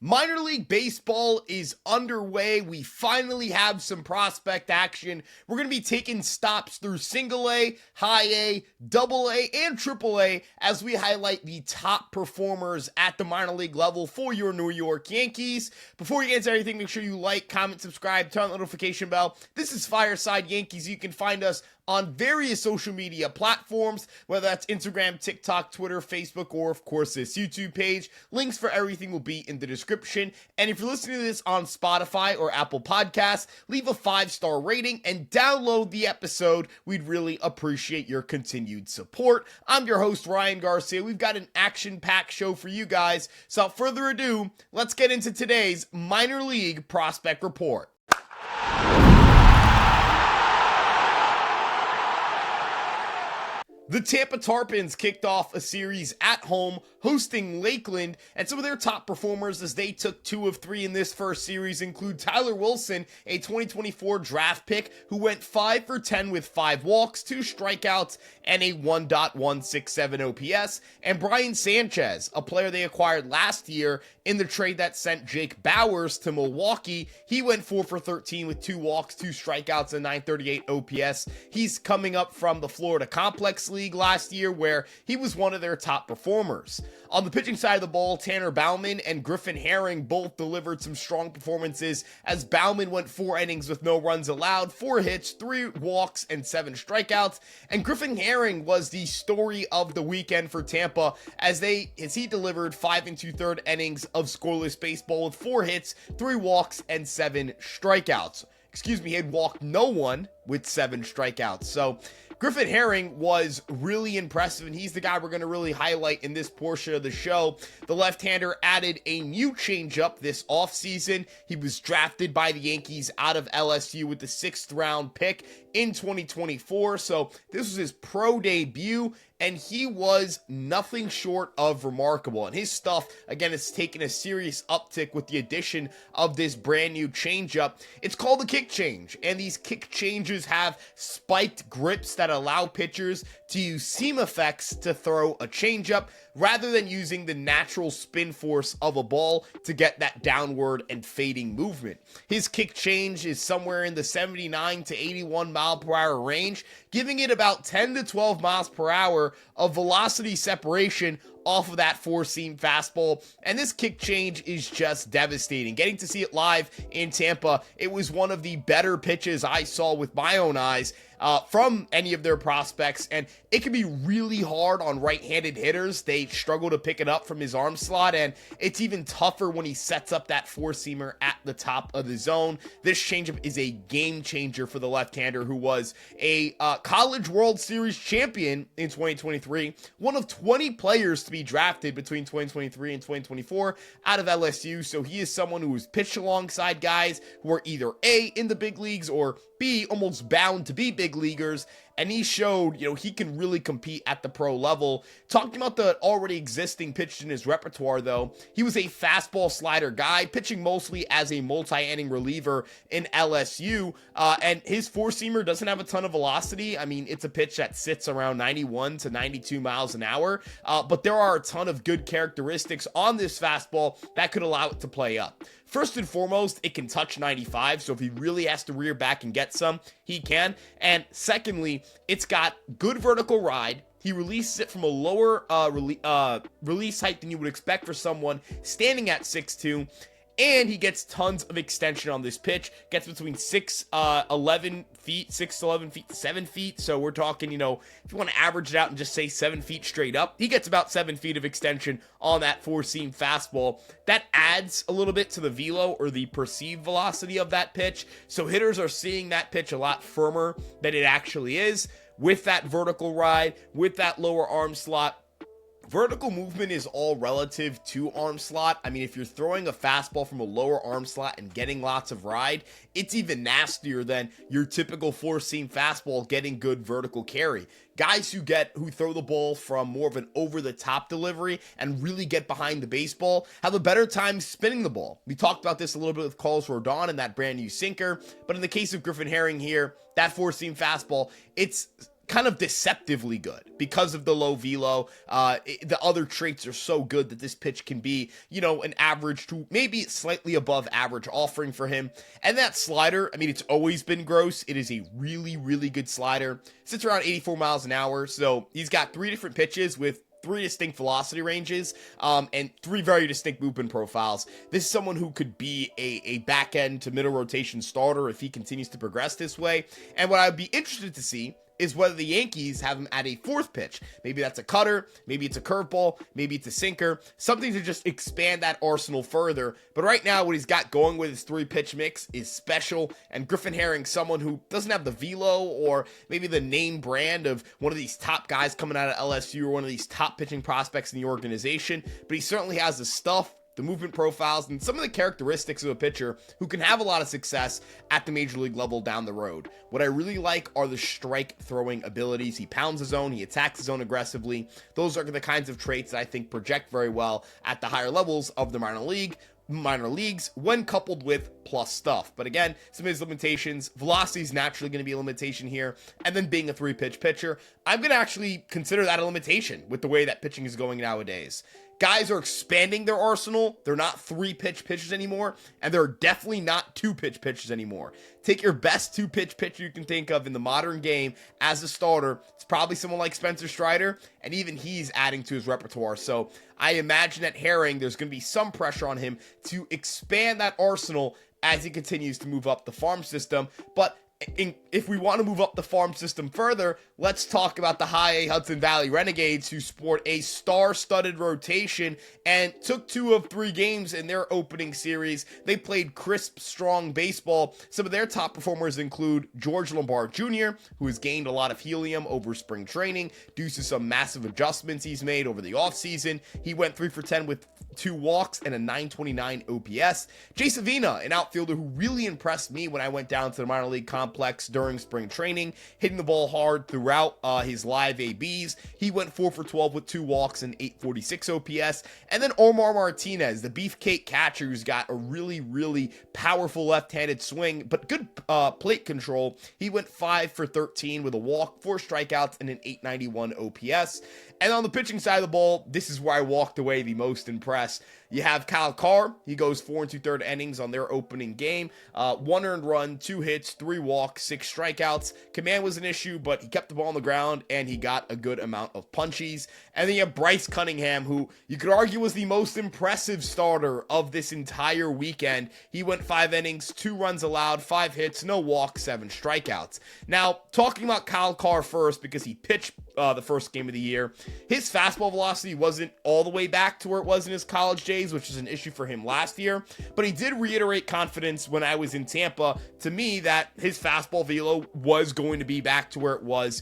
Minor League Baseball is underway. We finally have some prospect action. We're going to be taking stops through single A, high A, double A, and triple A as we highlight the top performers at the minor league level for your New York Yankees. Before we get into everything, make sure you like, comment, subscribe, turn on the notification bell. This is Fireside Yankees. You can find us on various social media platforms, whether that's Instagram, TikTok, Twitter, Facebook, or of course this YouTube page. Links for everything will be in the description. And if you're listening to this on Spotify or Apple Podcasts, leave a 5-star rating and download the episode. We'd really appreciate your continued support. I'm your host, Ryan Garcia. We've got an action-packed show for you guys. So without further ado, let's get into today's minor league prospect report. The Tampa Tarpons kicked off a series at home hosting Lakeland, and some of their top performers as they took 2 of 3 in this first series include Tyler Wilson, a 2024 draft pick who went 5 for 10 with 5 walks, 2 strikeouts, and a 1.167 OPS, and Brian Sanchez, a player they acquired last year in the trade that sent Jake Bowers to Milwaukee. He went 4 for 13 with 2 walks, 2 strikeouts, and 938 OPS. He's coming up from the Florida Complex League last year where he was one of their top performers. On the pitching side of the ball, Tanner Baumann and Griffin Herring both delivered some strong performances as Baumann went 4 innings with no runs allowed, 4 hits, 3 walks, and 7 strikeouts. And Griffin Herring was the story of the weekend for Tampa as he delivered 5 2/3 innings of scoreless baseball with 4 hits, 3 walks, and 7 strikeouts. He had walked no one with 7 strikeouts. So Griffin Herring was really impressive, and he's the guy we're going to really highlight in this portion of the show. The left-hander added a new changeup this offseason. He was drafted by the Yankees out of LSU with the 6th-round pick in 2024, so this was his pro debut, and he was nothing short of remarkable. And his stuff, again, has taken a serious uptick with the addition of this brand new changeup. It's called a kick change, and these kick changes have spiked grips that allow pitchers to use seam effects to throw a changeup rather than using the natural spin force of a ball to get that downward and fading movement. His kick change is somewhere in the 79 to 81 mile per hour range, giving it about 10 to 12 miles per hour of velocity separation off of that 4-seam fastball, and this kick change is just devastating. Getting to see it live in Tampa, it was one of the better pitches I saw with my own eyes from any of their prospects, and it can be really hard on right-handed hitters. They struggle to pick it up from his arm slot, and it's even tougher when he sets up that 4-seamer at the top of the zone. This changeup is a game changer for the left-hander who was a College World Series champion in 2023, one of 20 players to be drafted between 2023 and 2024 out of LSU. So he is someone who has pitched alongside guys who are either A, in the big leagues, or B, almost bound to be big leaguers, and he showed, he can really compete at the pro level. Talking about the already existing pitch in his repertoire, though, he was a fastball slider guy, pitching mostly as a multi-inning reliever in LSU, and his 4-seamer doesn't have a ton of velocity. I mean, it's a pitch that sits around 91 to 92 miles an hour, but there are a ton of good characteristics on this fastball that could allow it to play up. First and foremost, it can touch 95, so if he really has to rear back and get some, he can. And secondly, it's got good vertical ride. He releases it from a lower release height than you would expect for someone standing at 6'2", and he gets tons of extension on this pitch. Gets between 6 to 11 feet to 7 feet. So we're talking, if you want to average it out and just say 7 feet straight up, he gets about 7 feet of extension on that 4-seam fastball. That adds a little bit to the velo, or the perceived velocity of that pitch. So hitters are seeing that pitch a lot firmer than it actually is with that vertical ride, with that lower arm slot. Vertical movement is all relative to arm slot. I mean, if you're throwing a fastball from a lower arm slot and getting lots of ride, it's even nastier than your typical 4-seam fastball getting good vertical carry. Guys who throw the ball from more of an over-the-top delivery and really get behind the baseball have a better time spinning the ball. We talked about this a little bit with Carlos Rodon and that brand new sinker, but in the case of Griffin Herring here, that 4-seam fastball, it's kind of deceptively good because of the low velo. The other traits are so good that this pitch can be, an average to maybe slightly above average offering for him. And that slider, I mean, it's always been gross. It is a really, really good slider. Sits around 84 miles an hour. So he's got 3 different pitches with 3 distinct velocity ranges, and 3 very distinct movement profiles. This is someone who could be a back end to middle rotation starter if he continues to progress this way. And what I'd be interested to see is whether the Yankees have him at a 4th pitch. Maybe that's a cutter, maybe it's a curveball, maybe it's a sinker, something to just expand that arsenal further. But right now, what he's got going with his 3-pitch mix is special, and Griffin Herring, someone who doesn't have the velo or maybe the name brand of one of these top guys coming out of LSU or one of these top pitching prospects in the organization, but he certainly has the stuff, the movement profiles, and some of the characteristics of a pitcher who can have a lot of success at the major league level down the road. What I really like are the strike throwing abilities. He pounds his zone, he attacks his zone aggressively. Those are the kinds of traits that I think project very well at the higher levels of the minor leagues when coupled with plus stuff. But again, some of his limitations, velocity is naturally going to be a limitation here, and then being a 3-pitch pitcher, I'm going to actually consider that a limitation with the way that pitching is going nowadays. Guys are expanding their arsenal. They're not 3-pitch pitchers anymore, and they're definitely not 2-pitch pitchers anymore. Take your best 2-pitch pitcher you can think of in the modern game as a starter. It's probably someone like Spencer Strider, and even he's adding to his repertoire. So I imagine at Herring, there's going to be some pressure on him to expand that arsenal as he continues to move up the farm system. But if we want to move up the farm system further, let's talk about the High A Hudson Valley Renegades, who sport a star-studded rotation and took 2 of 3 games in their opening series. They played crisp, strong baseball. Some of their top performers include George Lombard Jr., who has gained a lot of helium over spring training due to some massive adjustments he's made over the offseason. He went 3 for 10 with 2 walks and a 929 OPS. Jay Savina, an outfielder who really impressed me when I went down to the minor league complex during spring training, hitting the ball hard throughout his live ABs. He went 4 for 12 with 2 walks and 846 OPS. And then Omar Martinez, the beefcake catcher who's got a really, really powerful left-handed swing, but good plate control. He went 5 for 13 with a walk, 4 strikeouts, and an 891 OPS. And on the pitching side of the ball, this is where I walked away the most impressed. You have Kyle Carr. He goes 4 2/3 innings on their opening game. 1 earned run, 2 hits, 3 walks, 6 strikeouts. Command was an issue, but he kept the ball on the ground, and he got a good amount of punchies. And then you have Bryce Cunningham, who you could argue was the most impressive starter of this entire weekend. He went 5 innings, 2 runs allowed, 5 hits, no walks, 7 strikeouts. Now, talking about Kyle Carr first, because he pitched the first game of the year, his fastball velocity wasn't all the way back to where it was in his college days, which is an issue for him last year, but he did reiterate confidence when I was in Tampa to me that his fastball velo was going to be back to where it was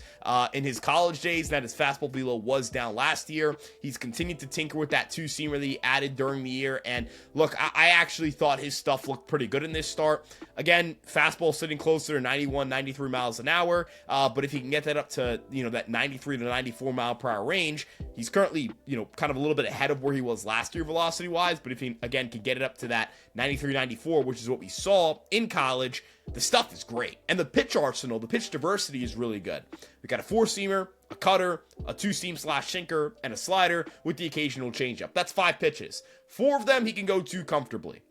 in his college days, that his fastball velo was down last year. He's continued to tinker with that 2-seamer that he added during the year, and look, I actually thought his stuff looked pretty good in this start. Again, fastball sitting closer to 91, 93 miles an hour, but if he can get that up to, that 93 to 94 mile per hour range, he's currently, kind of a little bit ahead of where he was last year velocity-wise, but if he, again, can get it up to that 93, 94, which is what we saw in college, the stuff is great. And the pitch arsenal, the pitch diversity is really good. We got a 4-seamer, a cutter, a 2-seam/sinker, and a slider with the occasional changeup. That's 5 pitches. 4 of them he can go to comfortably.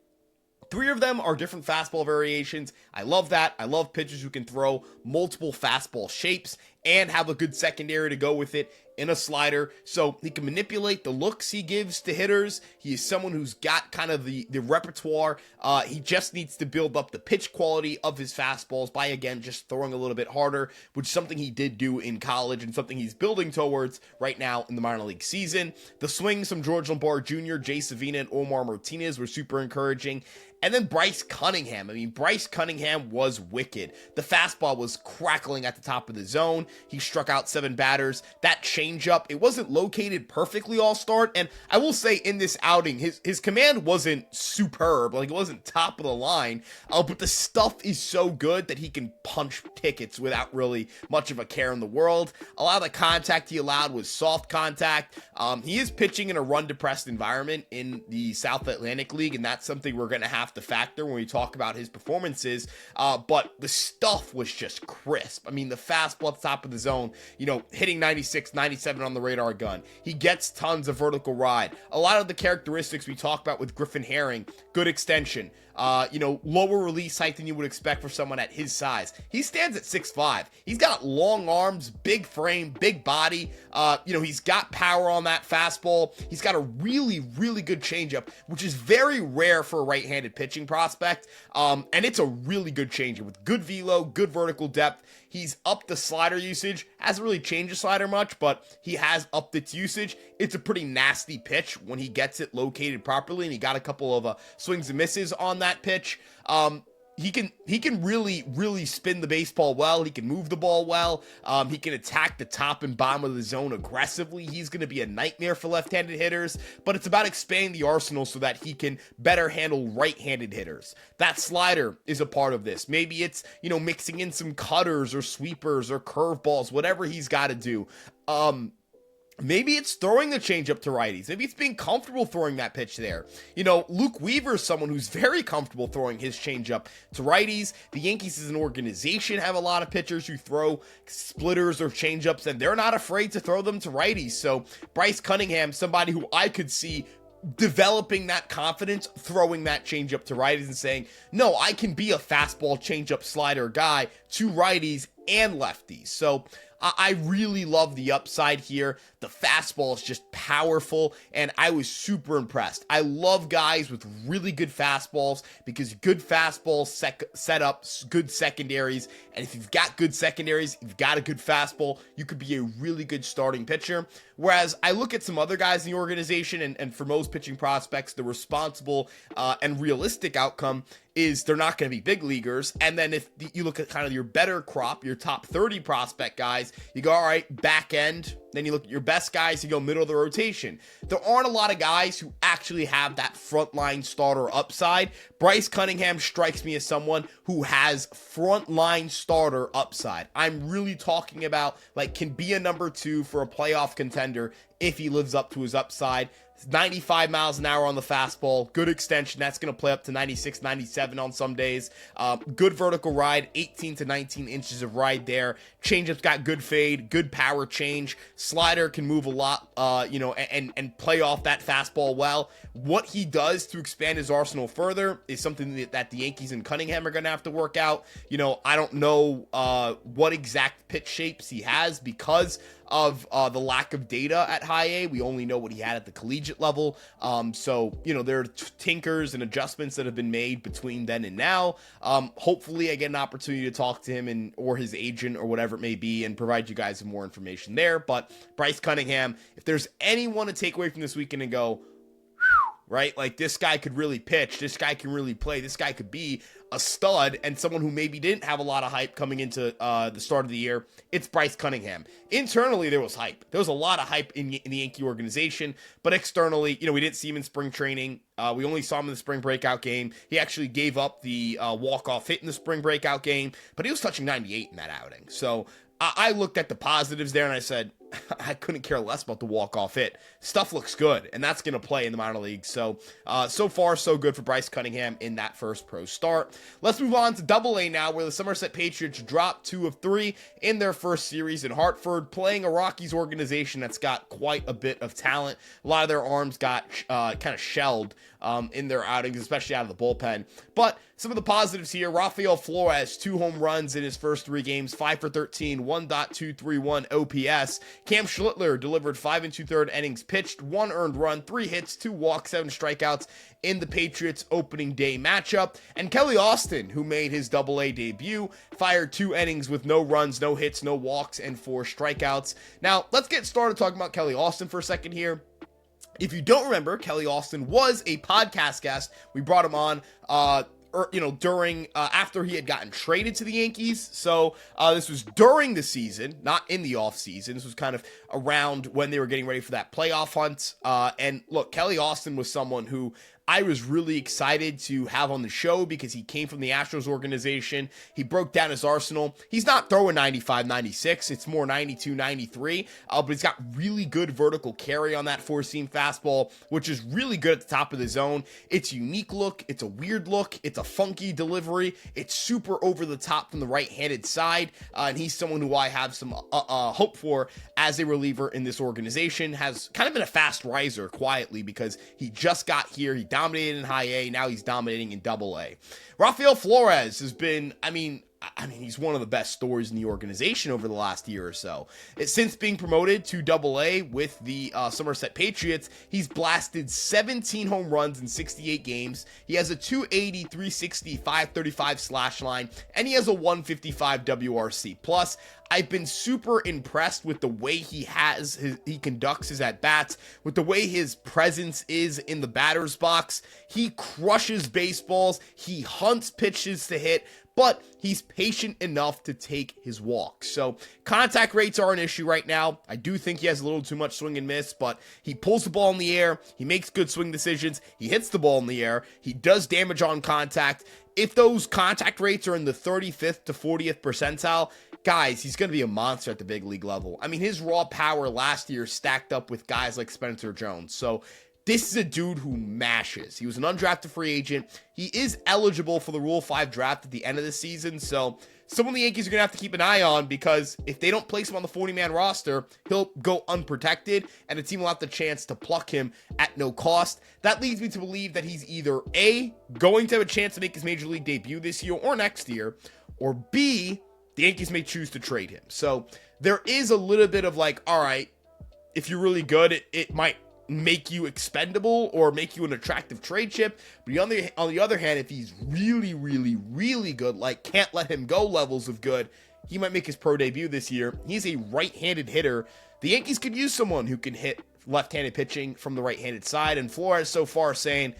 3 of them are different fastball variations. I love that. I love pitchers who can throw multiple fastball shapes and have a good secondary to go with it in a slider. So he can manipulate the looks he gives to hitters. He is someone who's got kind of the repertoire. He just needs to build up the pitch quality of his fastballs by, again, just throwing a little bit harder, which is something he did do in college and something he's building towards right now in the minor league season. The swings from George Lombard Jr., Jay Savina, and Omar Martinez were super encouraging. And then Bryce Cunningham. I mean, Bryce Cunningham was wicked. The fastball was crackling at the top of the zone. He struck out 7 batters. That changeup, it wasn't located perfectly all start. And I will say in this outing, his command wasn't superb. Like, it wasn't top of the line. But the stuff is so good that he can punch tickets without really much of a care in the world. A lot of the contact he allowed was soft contact. He is pitching in a run-depressed environment in the South Atlantic League, and that's something we're going to have have to factor when we talk about his performances. But the stuff was just crisp. I mean, the fastball at the top of the zone, hitting 96, 97 on the radar gun. He gets tons of vertical ride. A lot of the characteristics we talk about with Griffin Herring, good extension. Lower release height than you would expect for someone at his size. He stands at 6'5". He's got long arms, big frame, big body. He's got power on that fastball. He's got a really, really good changeup, which is very rare for a right-handed pitching prospect. And it's a really good changeup with good velo, good vertical depth. He's upped the slider usage. Hasn't really changed the slider much, but he has upped its usage. It's a pretty nasty pitch when he gets it located properly, and he got a couple of swings and misses on that pitch. He can really, really spin the baseball well. He can move the ball well. He can attack the top and bottom of the zone aggressively. He's going to be a nightmare for left-handed hitters, but it's about expanding the arsenal so that he can better handle right-handed hitters. That slider is a part of this. Maybe it's, mixing in some cutters or sweepers or curveballs, whatever he's got to do. Maybe it's throwing the changeup to righties. Maybe it's being comfortable throwing that pitch there. Luke Weaver is someone who's very comfortable throwing his changeup to righties. The Yankees as an organization have a lot of pitchers who throw splitters or changeups, and they're not afraid to throw them to righties. So Bryce Cunningham, somebody who I could see developing that confidence, throwing that changeup to righties and saying, no, I can be a fastball changeup slider guy to righties and lefties. So I really love the upside here. The fastball is just powerful, and I was super impressed. I love guys with really good fastballs because good fastballs set up good secondaries, and if you've got good secondaries, you've got a good fastball, you could be a really good starting pitcher. Whereas I look at some other guys in the organization, and for most pitching prospects, the responsible and realistic outcome is they're not going to be big leaguers. And then if you look at kind of your better crop, your top 30 prospect guys, you go, all right, back end. Then you look at your best guys, you go middle of the rotation. There aren't a lot of guys who actually have that frontline starter upside. Bryce Cunningham strikes me as someone who has frontline starter upside. I'm really talking about can be a number 2 for a playoff contender if he lives up to his upside. 95 miles an hour on the fastball, good extension. That's going to play up to 96, 97 on some days. Good vertical ride, 18 to 19 inches of ride there. Changeup's got good fade, good power change. Slider can move a lot, and play off that fastball well. What he does to expand his arsenal further is something that the Yankees and Cunningham are going to have to work out. I don't know what exact pitch shapes he has because of the lack of data at high A. We only know what he had at the collegiate level. There are tinkers and adjustments that have been made between then and now. Hopefully I get an opportunity to talk to him or his agent or whatever it may be and provide you guys with more information there. But Bryce Cunningham, if there's anyone to take away from this weekend and go, right? This guy could really pitch. This guy can really play. This guy could be a stud and someone who maybe didn't have a lot of hype coming into the start of the year. It's Bryce Cunningham. Internally, there was hype. There was a lot of hype in the Yankee organization, but externally, we didn't see him in spring training. We only saw him in the spring breakout game. He actually gave up the walk-off hit in the spring breakout game, but he was touching 98 in that outing. So I looked at the positives there and I said, I couldn't care less about the walk-off hit. Stuff looks good, and that's going to play in the minor leagues. So far, so good for Bryce Cunningham in that first pro start. Let's move on to Double-A now, where the Somerset Patriots dropped 2 of 3 in their first series in Hartford, playing a Rockies organization that's got quite a bit of talent. A lot of their arms got kind of shelled in their outings, especially out of the bullpen. But some of the positives here: Rafael Flores, 2 home runs in his first 3 games, 5 for 13, 1.231 OPS. Cam Schlittler delivered 5 2/3 innings pitched, 1 earned run, 3 hits, 2 walks, 7 strikeouts in the Patriots opening day matchup. And Kelly Austin, who made his Double-A debut, fired 2 innings with no runs, no hits, no walks, and 4 strikeouts. Now, let's get started talking about Kelly Austin for a second here. If you don't remember, Kelly Austin was a podcast guest. We brought him on during after he had gotten traded to the Yankees. So this was during the season, not in the off season. This was kind of around when they were getting ready for that playoff hunt. And look, Kelly Austin was someone who I was really excited to have on the show because he came from the Astros organization. He broke down his arsenal. He's not throwing 95, 96. It's more 92, 93. But he's got really good vertical carry on that four-seam fastball, which is really good at the top of the zone. It's a unique look. It's a weird look. It's a funky delivery. It's super over the top from the right-handed side. And he's someone who I have some hope for as a reliever in this organization. Has kind of been a fast riser quietly because he just got here. He dominated in high A. Now he's dominating in double A. Rafael Flores has been, I mean, he's one of the best stories in the organization over the last year or so. Since being promoted to double A with the Somerset Patriots, he's blasted 17 home runs in 68 games. He has a 280, 360, 535 slash line, and he has a 155 WRC. Plus, I've been super impressed with the way he conducts his at-bats, with the way his presence is in the batter's box. He crushes baseballs, he hunts pitches to hit, but he's patient enough to take his walks. So contact rates are an issue right now. I do think he has a little too much swing and miss, but he pulls the ball in the air. He makes good swing decisions. He hits the ball in the air. He does damage on contact. If those contact rates are in the 35th to 40th percentile, guys, he's going to be a monster at the big league level. I mean, his raw power last year stacked up with guys like Spencer Jones. So this is a dude who mashes. He was an undrafted free agent. He is eligible for the Rule 5 draft at the end of the season. So someone the Yankees are going to have to keep an eye on, because if they don't place him on the 40-man roster, he'll go unprotected, and the team will have the chance to pluck him at no cost. That leads me to believe that he's either A, going to have a chance to make his major league debut this year or next year, or B, the Yankees may choose to trade him. So there is a little bit of like, all right, if you're really good, it might make you expendable or make you an attractive trade chip. But on the other hand, if he's really, really, really good, like can't let him go levels of good, he might make his pro debut this year. He's a right-handed hitter. The Yankees could use someone who can hit left-handed pitching from the right-handed side, and Flores so far saying,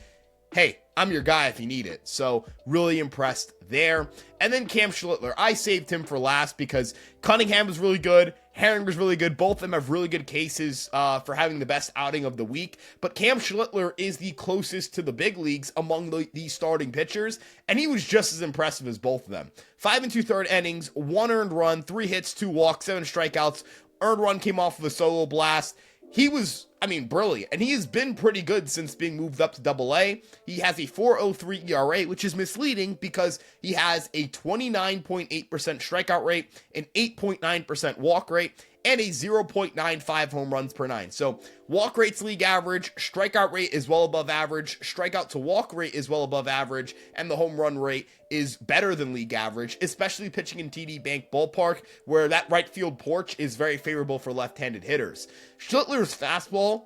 hey, I'm your guy if you need it. So really impressed there. And then Cam Schlittler, I saved him for last because Cunningham was really good. Herring was really good. Both of them have really good cases for having the best outing of the week. But Cam Schlittler is the closest to the big leagues among the starting pitchers, and he was just as impressive as both of them. 5 2/3 innings, 1 earned run, 3 hits, 2 walks, 7 strikeouts. Earned run came off of a solo blast. He was, brilliant. And he has been pretty good since being moved up to double A. He has a 4.03 ERA, which is misleading because he has a 29.8% strikeout rate, an 8.9% walk rate, and a 0.95 home runs per 9. So walk rate's league average, strikeout rate is well above average, strikeout to walk rate is well above average, and the home run rate is better than league average, especially pitching in TD Bank Ballpark, where that right field porch is very favorable for left-handed hitters. Schlittler's fastball,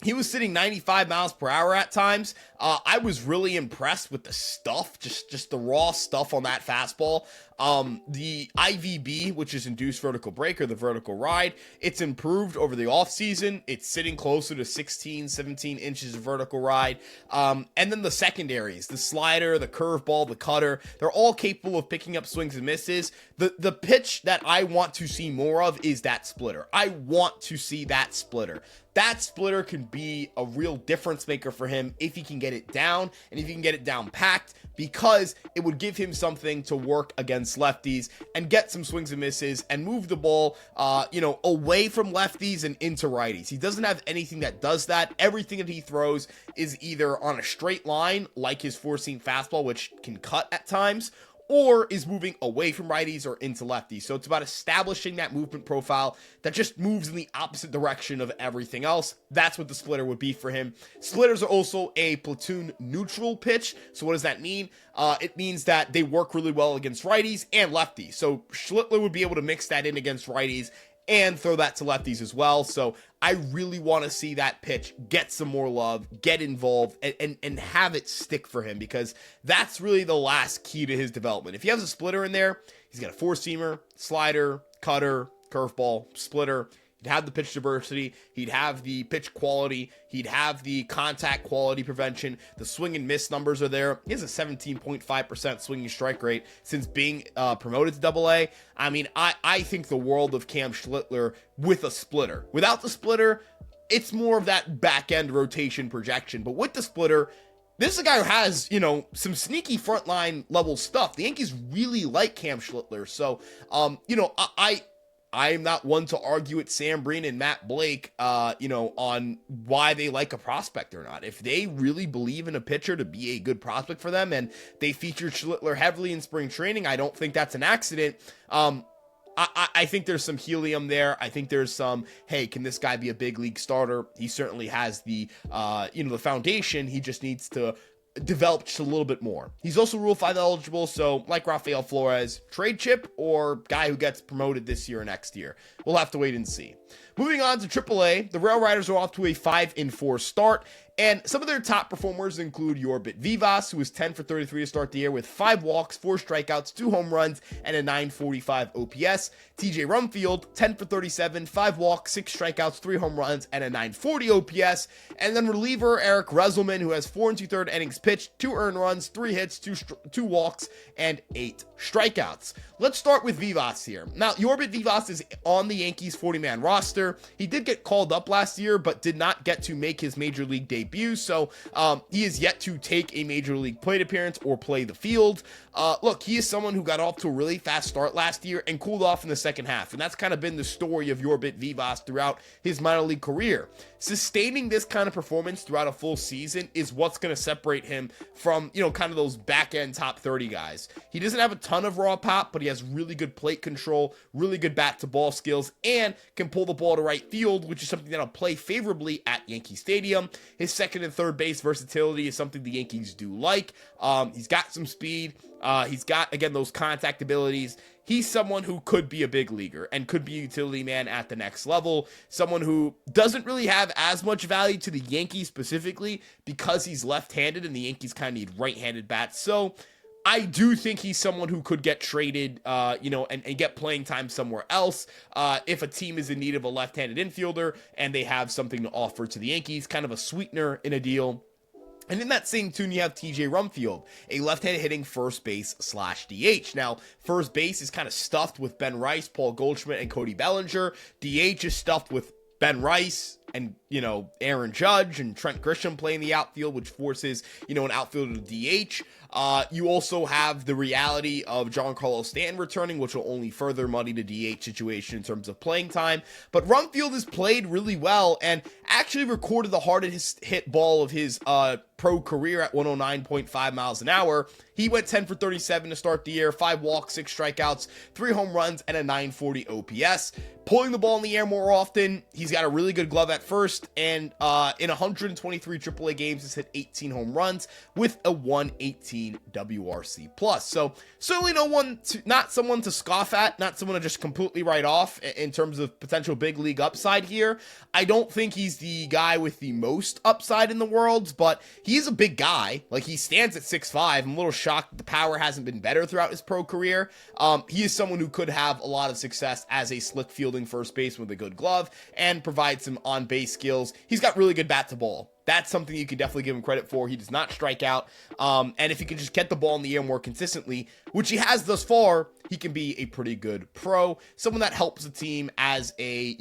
he was sitting 95 miles per hour at times. I was really impressed with the stuff, just the raw stuff on that fastball. The IVB, which is induced vertical break, or the vertical ride, it's improved over the offseason. It's sitting closer to 16, 17 inches of vertical ride. And then the secondaries, the slider, the curveball, the cutter, they're all capable of picking up swings and misses. The pitch that I want to see more of is that splitter. I want to see that splitter. That splitter can be a real difference maker for him if he can get it down, and if he can get it down packed, because it would give him something to work against lefties and get some swings and misses and move the ball, away from lefties and into righties. He doesn't have anything that does that. Everything that he throws is either on a straight line, like his four-seam fastball, which can cut at times, or is moving away from righties or into lefties. So it's about establishing that movement profile that just moves in the opposite direction of everything else. That's what the splitter would be for him. Splitters are also a platoon neutral pitch. So what does that mean? It means that they work really well against righties and lefties. So Schlittler would be able to mix that in against righties and throw that to lefties as well. So I really want to see that pitch get some more love, get involved, and have it stick for him, because that's really the last key to his development. If he has a splitter in there, he's got a four-seamer, slider, cutter, curveball, splitter. He'd have the pitch diversity, he'd have the pitch quality, he'd have the contact quality prevention, the swing and miss numbers are there. He has a 17.5% swinging strike rate since being promoted to double A. I think the world of Cam Schlittler with a splitter. Without the splitter, it's more of that back-end rotation projection, but with the splitter, this is a guy who has, some sneaky frontline level stuff. The Yankees really like Cam Schlittler. So, I'm not one to argue with Sam Breen and Matt Blake, on why they like a prospect or not. If they really believe in a pitcher to be a good prospect for them and they featured Schlittler heavily in spring training, I don't think that's an accident. I think there's some helium there. I think there's some, hey, can this guy be a big league starter? He certainly has the foundation. He just needs to develop just a little bit more. He's also Rule 5 eligible, so like Rafael Flores, trade chip or guy who gets promoted this year or next year. We'll have to wait and see. Moving on to AAA, the Railriders are off to a 5-4 start, and some of their top performers include Yorbit Vivas, who was 10 for 33 to start the year with 5 walks, 4 strikeouts, 2 home runs, and a 945 OPS. TJ Rumfield, 10 for 37, 5 walks, 6 strikeouts, 3 home runs, and a 940 OPS. And then reliever Eric Reselman, who has 4 2/3 innings pitched, 2 earned runs, 3 hits, 2 walks, and 8 strikeouts. Let's start with Vivas here. Now, Yorbit Vivas is on the Yankees 40-man roster. He did get called up last year, but did not get to make his major league debut, so he is yet to take a major league plate appearance or play the field. Look, he is someone who got off to a really fast start last year and cooled off in the second half, and that's kind of been the story of Yorbit Vivas throughout his minor league career. Sustaining this kind of performance throughout a full season is what's going to separate him from, kind of those back-end top 30 guys. He doesn't have a ton of raw pop, but he has really good plate control, really good bat-to-ball skills, and can pull the ball to right field, which is something that'll play favorably at Yankee Stadium. His second and third base versatility is something the Yankees do like. He's got some speed. He's got, again, those contact abilities. He's someone who could be a big leaguer and could be a utility man at the next level. Someone who doesn't really have as much value to the Yankees specifically because he's left-handed and the Yankees kind of need right-handed bats. So I do think he's someone who could get traded, and get playing time somewhere else if a team is in need of a left-handed infielder and they have something to offer to the Yankees, kind of a sweetener in a deal. And in that same tune, you have TJ Rumfield, a left-handed hitting first base / DH. Now, first base is kind of stuffed with Ben Rice, Paul Goldschmidt, and Cody Bellinger. DH is stuffed with Ben Rice and, Aaron Judge and Trent Grisham playing the outfield, which forces, an outfielder to DH. You also have the reality of Giancarlo Stanton returning, which will only further muddy the DH situation in terms of playing time. But Rumfield has played really well and actually recorded the hardest hit ball of his pro career at 109.5 miles an hour. He went 10 for 37 to start the year, 5 walks, 6 strikeouts, 3 home runs, and a 940 OPS. Pulling the ball in the air more often. He's got a really good glove at first, and in 123 AAA games, has hit 18 home runs with a 118 WRC plus. So certainly not someone to scoff at, not someone to just completely write off in terms of potential big league upside here. I don't think he's the guy with the most upside in the world, but he's a big guy. Like, he stands at 6'5". I'm a little shocked that the power hasn't been better throughout his pro career. He is someone who could have a lot of success as a slick fielding first baseman with a good glove and provide some on-base skills. He's got really good bat to ball. That's something you can definitely give him credit for. He does not strike out. And if he can just get the ball in the air more consistently, which he has thus far, he can be a pretty good pro. Someone that helps the team as a,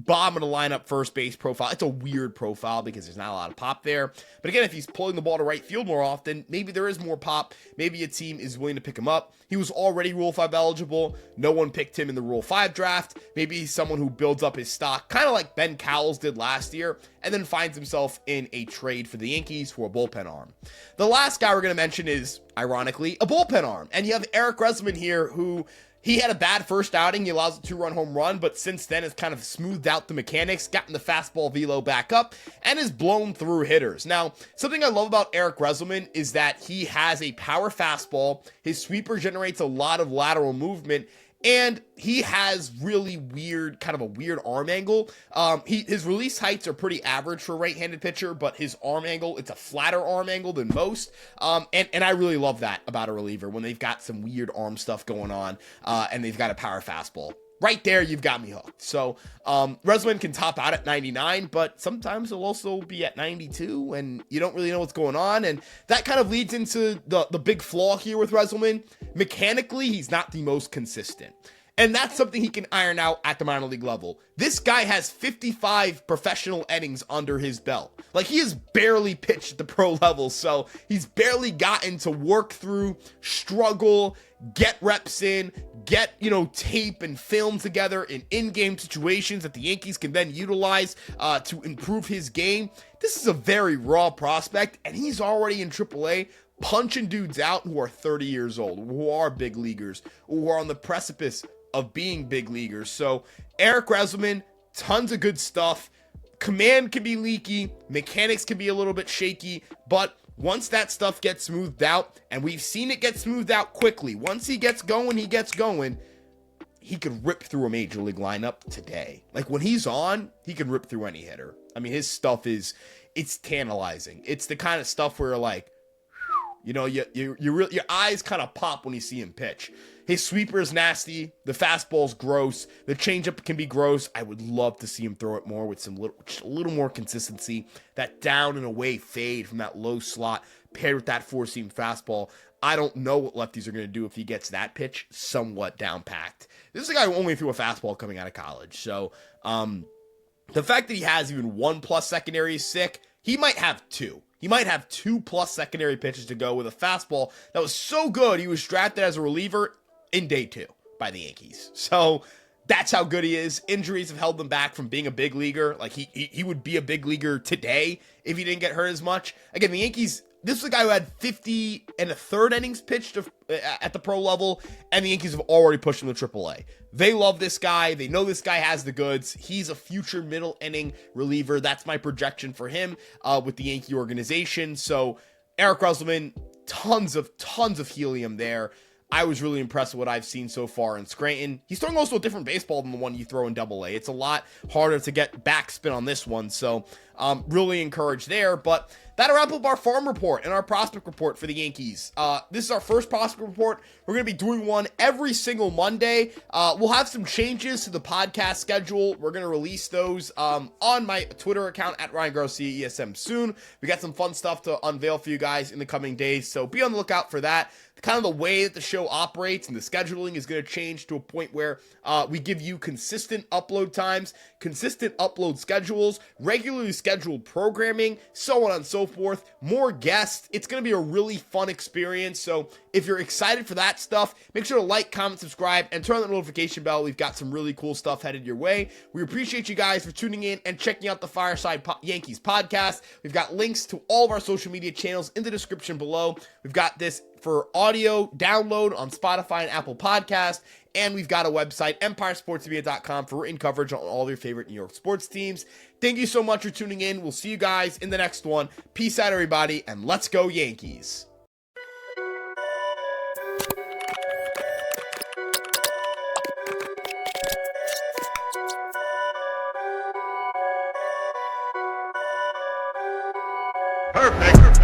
bottom of the lineup first base profile. It's a weird profile because there's not a lot of pop there. But again, if he's pulling the ball to right field more often, maybe there is more pop. Maybe a team is willing to pick him up. He was already Rule 5 eligible. No one picked him in the Rule 5 draft. Maybe he's someone who builds up his stock, kind of like Ben Cowles did last year, and then finds himself in a trade for the Yankees for a bullpen arm. The last guy we're going to mention is, ironically, a bullpen arm. And you have Eric Reselman here, who he had a bad first outing. He allows a 2-run home run, but since then has kind of smoothed out the mechanics, gotten the fastball velo back up, and has blown through hitters. Now, something I love about Eric Reselman is that he has a power fastball. His sweeper generates a lot of lateral movement, and he has really weird, kind of a weird arm angle. His release heights are pretty average for a right-handed pitcher, but his arm angle, it's a flatter arm angle than most. And I really love that about a reliever when they've got some weird arm stuff going on, and they've got a power fastball. Right there, you've got me hooked. So, Reselman can top out at 99, but sometimes he'll also be at 92, and you don't really know what's going on. And that kind of leads into the big flaw here with Reselman. Mechanically, he's not the most consistent. And that's something he can iron out at the minor league level. This guy has 55 professional innings under his belt. Like, he has barely pitched at the pro level, so he's barely gotten to work through, struggle, get reps in, get, tape and film together in in-game situations that the Yankees can then utilize to improve his game. This is a very raw prospect, and he's already in AAA punching dudes out who are 30 years old, who are big leaguers, who are on the precipice of being big leaguers. So Eric Reyzelman, tons of good stuff. Command can be leaky, mechanics can be a little bit shaky, but once that stuff gets smoothed out, and we've seen it get smoothed out quickly, once he gets going, he could rip through a major league lineup today. Like, when he's on, he can rip through any hitter. I mean, his stuff it's tantalizing. It's the kind of stuff where, like, your eyes kind of pop when you see him pitch. His sweeper is nasty. The fastball's gross. The changeup can be gross. I would love to see him throw it more with just a little more consistency. That down and away fade from that low slot paired with that four-seam fastball. I don't know what lefties are going to do if he gets that pitch somewhat down-packed. This is a guy who only threw a fastball coming out of college. So the fact that he has even 1+ secondary is sick. He might have 2. He might have 2+ secondary pitches to go with a fastball that was so good he was drafted as a reliever in day 2 by the Yankees. So that's how good he is. Injuries have held him back from being a big leaguer. Like, he would be a big leaguer today if he didn't get hurt as much. Again, the Yankees, this is a guy who had 50 1/3 innings pitched at the pro level, and the Yankees have already pushed him to AAA. They love this guy. They know this guy has the goods. He's a future middle inning reliever. That's my projection for him with the Yankee organization. So Eric Reyzelman, tons of helium there. I was really impressed with what I've seen so far in Scranton. He's throwing also a different baseball than the one you throw in AA. It's a lot harder to get backspin on this one, so really encouraged there. But that'll wrap up our farm report and our prospect report for the Yankees. This is our first prospect report. We're going to be doing one every single Monday. We'll have some changes to the podcast schedule. We're going to release those on my Twitter account at Ryan Garcia ESM soon. We got some fun stuff to unveil for you guys in the coming days, so be on the lookout for that. Kind of the way that the show operates and the scheduling is going to change to a point where we give you consistent upload times, consistent upload schedules, regularly scheduled programming, so on and so forth, more guests. It's going to be a really fun experience. So if you're excited for that stuff, make sure to like, comment, subscribe, and turn on the notification bell. We've got some really cool stuff headed your way. We appreciate you guys for tuning in and checking out the Fireside Yankees podcast. We've got links to all of our social media channels in the description below. We've got this for audio download on Spotify and Apple Podcasts, and we've got a website, empiresportsmedia.com, for written coverage on all of your favorite New York sports teams. Thank you so much for tuning in. We'll see you guys in the next one. Peace out, everybody, and let's go Yankees. Perfect.